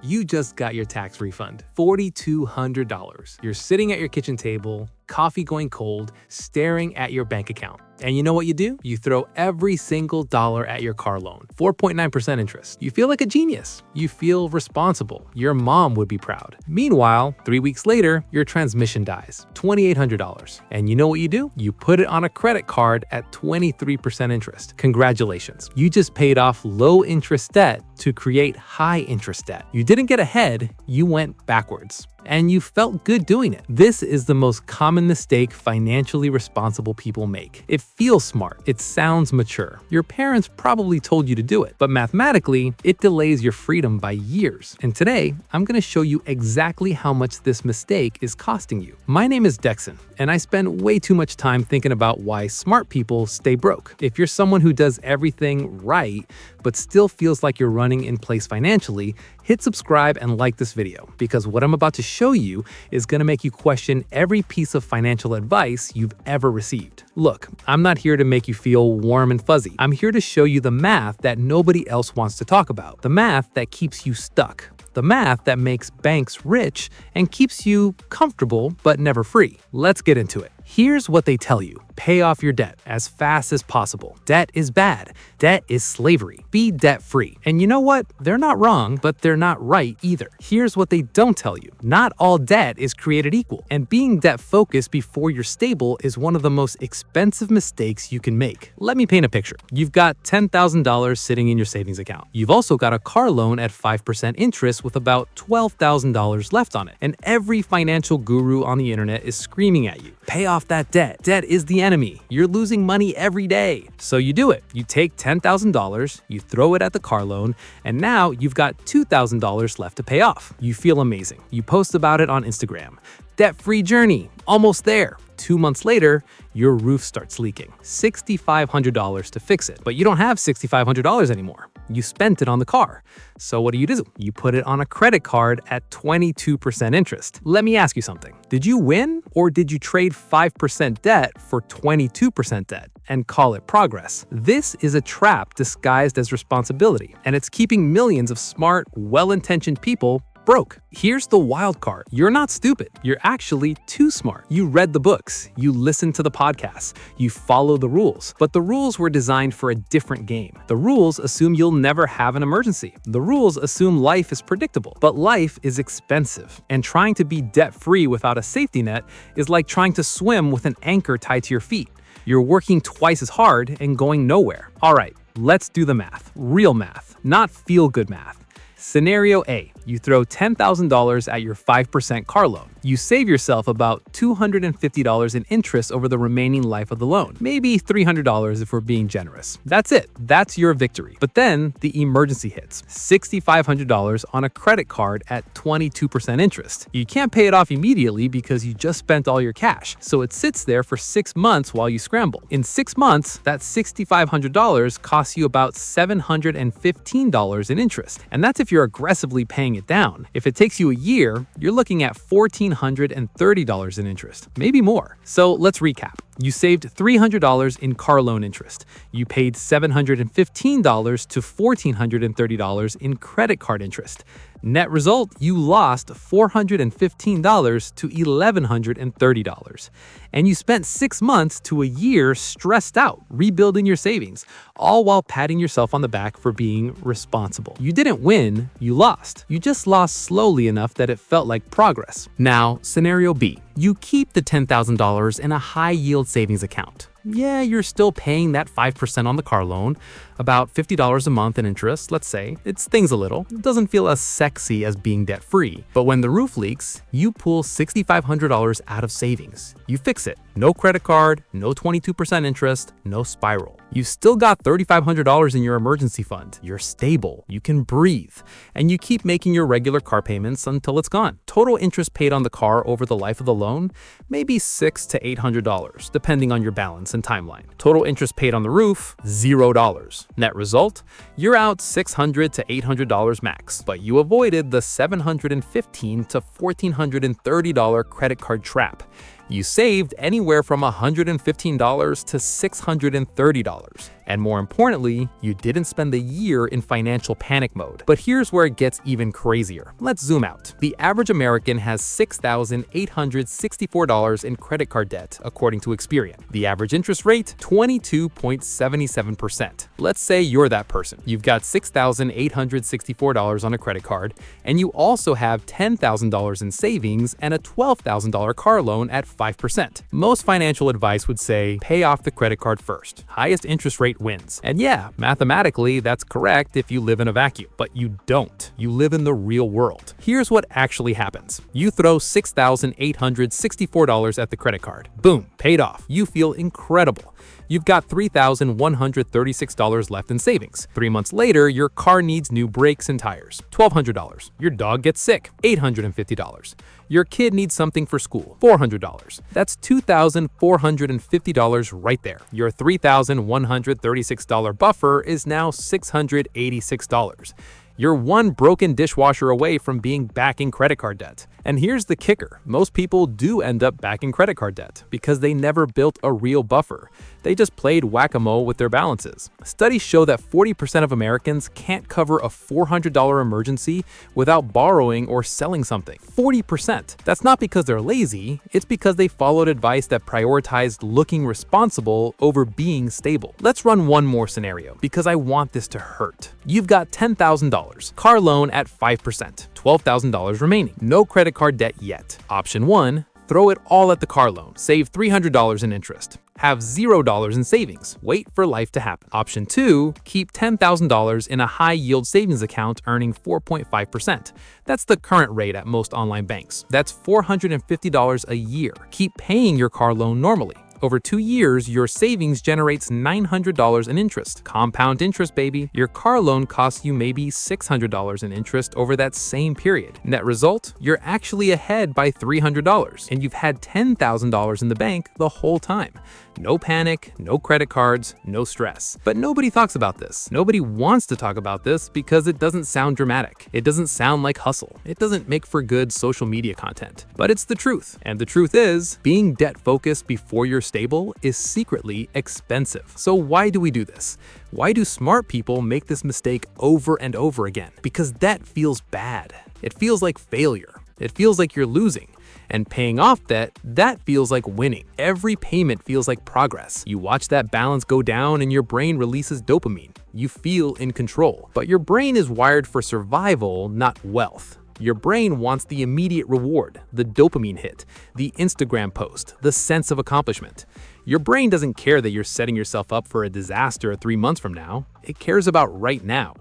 You just got your tax refund, $4,200. You're sitting at your kitchen table, coffee going cold, staring at your bank account. And you know what you do? You throw every single dollar at your car loan, 4.9% interest. You feel like a genius. You feel responsible. Your mom would be proud. Meanwhile, 3 weeks later, your transmission dies, $2,800. And you know what you do? You put it on a credit card at 23% interest. Congratulations. You just paid off low interest debt to create high interest debt. You didn't get ahead, you went backwards. And you felt good doing it. This is the most common mistake financially responsible people make. It feels smart. It sounds mature. Your parents probably told you to do it, but mathematically, it delays your freedom by years. And today, I'm going to show you exactly how much this mistake is costing you. My name is Dexon, and I spend way too much time thinking about why smart people stay broke. If you're someone who does everything right, but still feels like you're running in place financially, hit subscribe and like this video, because what I'm about to show you is going to make you question every piece of financial advice you've ever received. Look, I'm not here to make you feel warm and fuzzy. I'm here to show you the math that nobody else wants to talk about, the math that keeps you stuck, the math that makes banks rich and keeps you comfortable but never free. Let's get into it. Here's what they tell you. Pay off your debt as fast as possible. Debt is bad. Debt is slavery. Be debt-free. And you know what? They're not wrong, but they're not right either. Here's what they don't tell you. Not all debt is created equal. And being debt-focused before you're stable is one of the most expensive mistakes you can make. Let me paint a picture. You've got $10,000 sitting in your savings account. You've also got a car loan at 5% interest with about $12,000 left on it. And every financial guru on the internet is screaming at you. Pay off that debt. Debt is the enemy. You're losing money every day. So you do it. You take $10,000, you throw it at the car loan, and now you've got $2,000 left to pay off. You feel amazing. You post about it on Instagram. Debt-free journey. Almost there. 2 months later, your roof starts leaking. $6,500 to fix it. But you don't have $6,500 anymore. You spent it on the car. So what do? You put it on a credit card at 22% interest. Let me ask you something. Did you win, or did you trade 5% debt for 22% debt and call it progress? This is a trap disguised as responsibility, and it's keeping millions of smart, well-intentioned people broke. Here's the wild card. You're not stupid. You're actually too smart. You read the books. You listened to the podcasts. You follow the rules. But the rules were designed for a different game. The rules assume you'll never have an emergency. The rules assume life is predictable. But life is expensive. And trying to be debt-free without a safety net is like trying to swim with an anchor tied to your feet. You're working twice as hard and going nowhere. All right, let's do the math. Real math, not feel-good math. Scenario A, you throw $10,000 at your 5% car loan. You save yourself about $250 in interest over the remaining life of the loan. Maybe $300 if we're being generous. That's it. That's your victory. But then the emergency hits. $6,500 on a credit card at 22% interest. You can't pay it off immediately because you just spent all your cash. So it sits there for 6 months while you scramble. In 6 months, that $6,500 costs you about $715 in interest. And that's if you're aggressively paying it down. If it takes you a year, you're looking at $1,430 in interest, maybe more. So let's recap. You saved $300 in car loan interest. You paid $715 to $1,430 in credit card interest. Net result, you lost $415 to $1,130. And you spent 6 months to a year stressed out, rebuilding your savings, all while patting yourself on the back for being responsible. You didn't win, you lost. You just lost slowly enough that it felt like progress. Now, scenario B. You keep the $10,000 in a high-yield savings account. Yeah, you're still paying that 5% on the car loan, about $50 a month in interest, let's say. It stings a little. It doesn't feel as sexy as being debt-free. But when the roof leaks, you pull $6,500 out of savings. You fix it. No credit card, no 22% interest, no spiral. You still got $3,500 in your emergency fund. You're stable. You can breathe. And you keep making your regular car payments until it's gone. Total interest paid on the car over the life of the loan, maybe $600 to $800, depending on your balance and timeline. Total interest paid on the roof, $0. Net result, you're out $600 to $800 max, but you avoided the $715 to $1,430 credit card trap. You saved anywhere from $115 to $630. And more importantly, you didn't spend the year in financial panic mode. But here's where it gets even crazier. Let's zoom out. The average American has $6,864 in credit card debt, according to Experian. The average interest rate, 22.77%. Let's say you're that person. You've got $6,864 on a credit card, and you also have $10,000 in savings and a $12,000 car loan at 5%. Most financial advice would say, pay off the credit card first. Highest interest rate wins. And yeah, mathematically, that's correct if you live in a vacuum, but you don't. You live in the real world. Here's what actually happens. You throw $6,864 at the credit card. Boom, paid off. You feel incredible. You've got $3,136 left in savings. 3 months later, your car needs new brakes and tires. $1,200. Your dog gets sick. $850. Your kid needs something for school. $400. That's $2,450 right there. Your $3,136 buffer is now $686. You're one broken dishwasher away from being back in credit card debt. And here's the kicker. Most people do end up back in credit card debt because they never built a real buffer. They just played whack-a-mole with their balances. Studies show that 40% of Americans can't cover a $400 emergency without borrowing or selling something. 40%. That's not because they're lazy, it's because they followed advice that prioritized looking responsible over being stable. Let's run one more scenario because I want this to hurt. You've got $10,000, car loan at 5%, $12,000 remaining, no credit card debt yet. Option 1, throw it all at the car loan, save $300 in interest. Have $0 in savings, wait for life to happen. Option 2, keep $10,000 in a high-yield savings account earning 4.5%. That's the current rate at most online banks. That's $450 a year. Keep paying your car loan normally. Over 2 years, your savings generates $900 in interest. Compound interest, baby. Your car loan costs you maybe $600 in interest over that same period. Net result, you're actually ahead by $300, and you've had $10,000 in the bank the whole time. No panic, no credit cards, no stress. But nobody talks about this. Nobody wants to talk about this because it doesn't sound dramatic. It doesn't sound like hustle. It doesn't make for good social media content. But it's the truth. And the truth is, being debt-focused before you're stable is secretly expensive. So why do we do this? Why do smart people make this mistake over and over again? Because debt feels bad. It feels like failure. It feels like you're losing. And paying off debt, that feels like winning. Every payment feels like progress. You watch that balance go down and your brain releases dopamine. You feel in control. But your brain is wired for survival, not wealth. Your brain wants the immediate reward, the dopamine hit, the Instagram post, the sense of accomplishment. Your brain doesn't care that you're setting yourself up for a disaster 3 months from now. It cares about right now.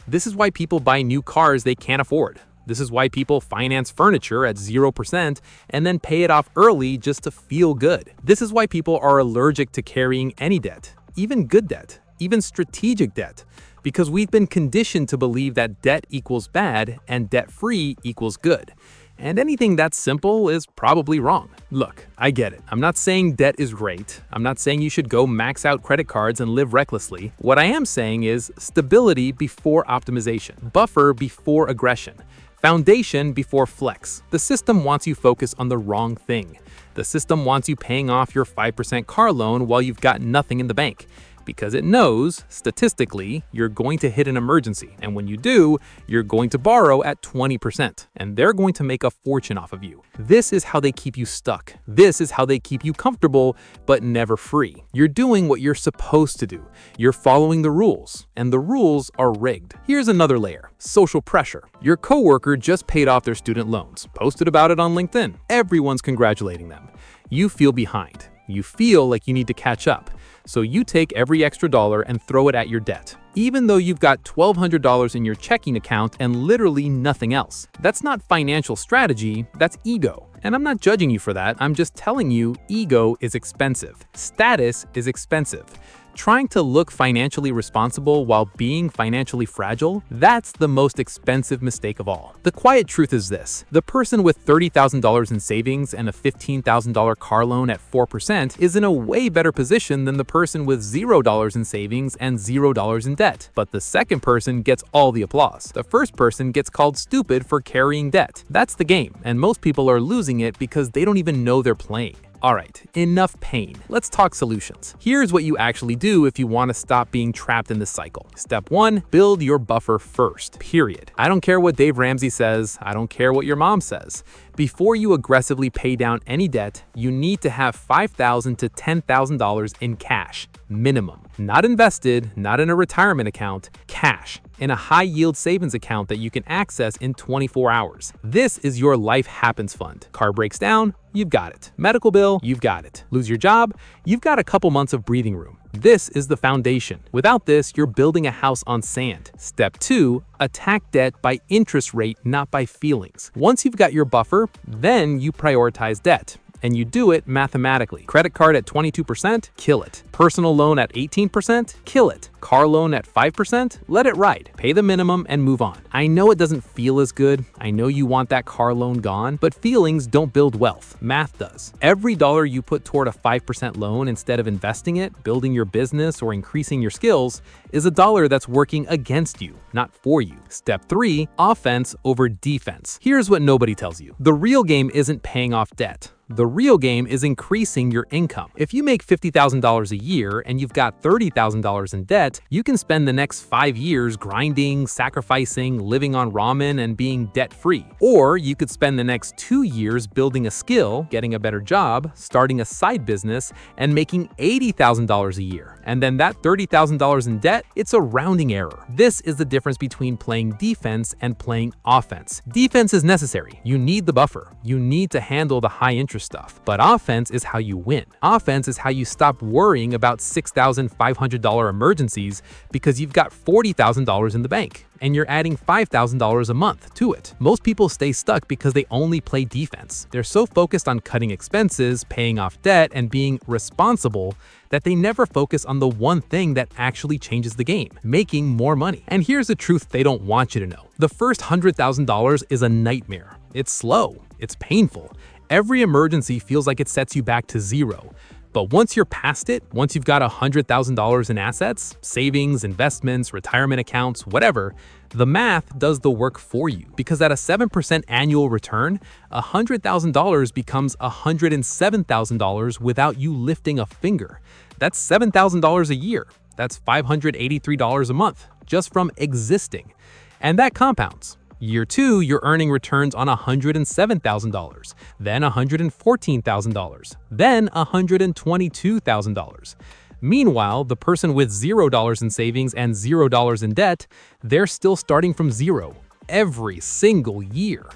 This is why people buy new cars they can't afford. This is why people finance furniture at 0% and then pay it off early just to feel good. This is why people are allergic to carrying any debt, even good debt, even strategic debt, because we've been conditioned to believe that debt equals bad and debt-free equals good. And anything that's simple is probably wrong. Look, I get it. I'm not saying debt is great. I'm not saying you should go max out credit cards and live recklessly. What I am saying is stability before optimization, buffer before aggression, foundation before flex. The system wants you focused on the wrong thing. The system wants you paying off your 5% car loan while you've got nothing in the bank. Because it knows, statistically, you're going to hit an emergency. And when you do, you're going to borrow at 20%. And they're going to make a fortune off of you. This is how they keep you stuck. This is how they keep you comfortable, but never free. You're doing what you're supposed to do. You're following the rules. And the rules are rigged. Here's another layer. Social pressure. Your coworker just paid off their student loans, posted about it on LinkedIn. Everyone's congratulating them. You feel behind. You feel like you need to catch up. So you take every extra dollar and throw it at your debt, even though you've got $1,200 in your checking account and literally nothing else. That's not financial strategy, that's ego. And I'm not judging you for that, I'm just telling you ego is expensive. Status is expensive. Trying to look financially responsible while being financially fragile, that's the most expensive mistake of all. The quiet truth is this: the person with $30,000 in savings and a $15,000 car loan at 4% is in a way better position than the person with $0 in savings and $0 in debt. But the second person gets all the applause. The first person gets called stupid for carrying debt. That's the game, and most people are losing it because they don't even know they're playing. All right, enough pain. Let's talk solutions. Here's what you actually do if you want to stop being trapped in this cycle. Step 1, build your buffer first, period. I don't care what Dave Ramsey says. I don't care what your mom says. Before you aggressively pay down any debt, you need to have $5,000 to $10,000 in cash, minimum. Not invested, not in a retirement account, cash, in a high-yield savings account that you can access in 24 hours. This is your life happens fund. Car breaks down, you've got it. Medical bill, you've got it. Lose your job, you've got a couple months of breathing room. This is the foundation. Without this, you're building a house on sand. Step 2, attack debt by interest rate, not by feelings. Once you've got your buffer, then you prioritize debt. And you do it mathematically. Credit card at 22%, kill it. Personal loan at 18%, kill it. Car loan at 5%, let it ride. Pay the minimum and move on. I know it doesn't feel as good. I know you want that car loan gone, but feelings don't build wealth. Math does. Every dollar you put toward a 5% loan instead of investing it, building your business, or increasing your skills is a dollar that's working against you, not for you. Step 3, offense over defense. Here's what nobody tells you. The real game isn't paying off debt. The real game is increasing your income. If you make $50,000 a year and you've got $30,000 in debt, you can spend the next 5 years grinding, sacrificing, living on ramen, and being debt-free. Or you could spend the next 2 years building a skill, getting a better job, starting a side business, and making $80,000 a year. And then that $30,000 in debt, it's a rounding error. This is the difference between playing defense and playing offense. Defense is necessary. You need the buffer. You need to handle the high interest stuff. But offense is how you win. Offense is how you stop worrying about $6,500 emergencies because you've got $40,000 in the bank and you're adding $5,000 a month to it. Most people stay stuck because they only play defense. They're so focused on cutting expenses, paying off debt, and being responsible that they never focus on the one thing that actually changes the game, making more money. And here's the truth they don't want you to know. The first $100,000 is a nightmare. It's slow. It's painful. Every emergency feels like it sets you back to zero. But once you're past it, once you've got $100,000 in assets, savings, investments, retirement accounts, whatever, the math does the work for you. Because at a 7% annual return, $100,000 becomes $107,000 without you lifting a finger. That's $7,000 a year. That's $583 a month, just from existing. And that compounds. Year 2, you're earning returns on $107,000, then $114,000, then $122,000. Meanwhile, the person with $0 in savings and $0 in debt, they're still starting from zero every single year.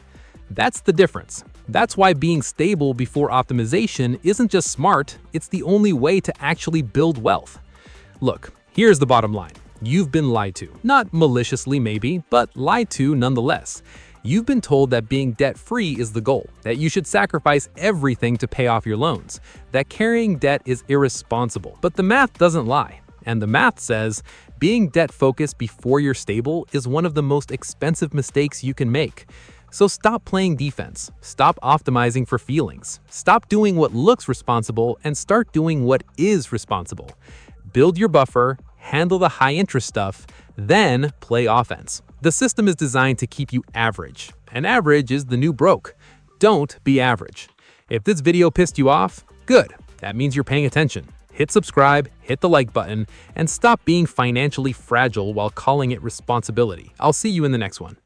That's the difference. That's why being stable before optimization isn't just smart, it's the only way to actually build wealth. Look, here's the bottom line. You've been lied to. Not maliciously maybe, but lied to nonetheless. You've been told that being debt-free is the goal, that you should sacrifice everything to pay off your loans, that carrying debt is irresponsible. But the math doesn't lie. And the math says being debt-focused before you're stable is one of the most expensive mistakes you can make. So stop playing defense. Stop optimizing for feelings. Stop doing what looks responsible and start doing what is responsible. Build your buffer, handle the high interest stuff, then play offense. The system is designed to keep you average, and average is the new broke. Don't be average. If this video pissed you off, good. That means you're paying attention. Hit subscribe, hit the like button, and stop being financially fragile while calling it responsibility. I'll see you in the next one.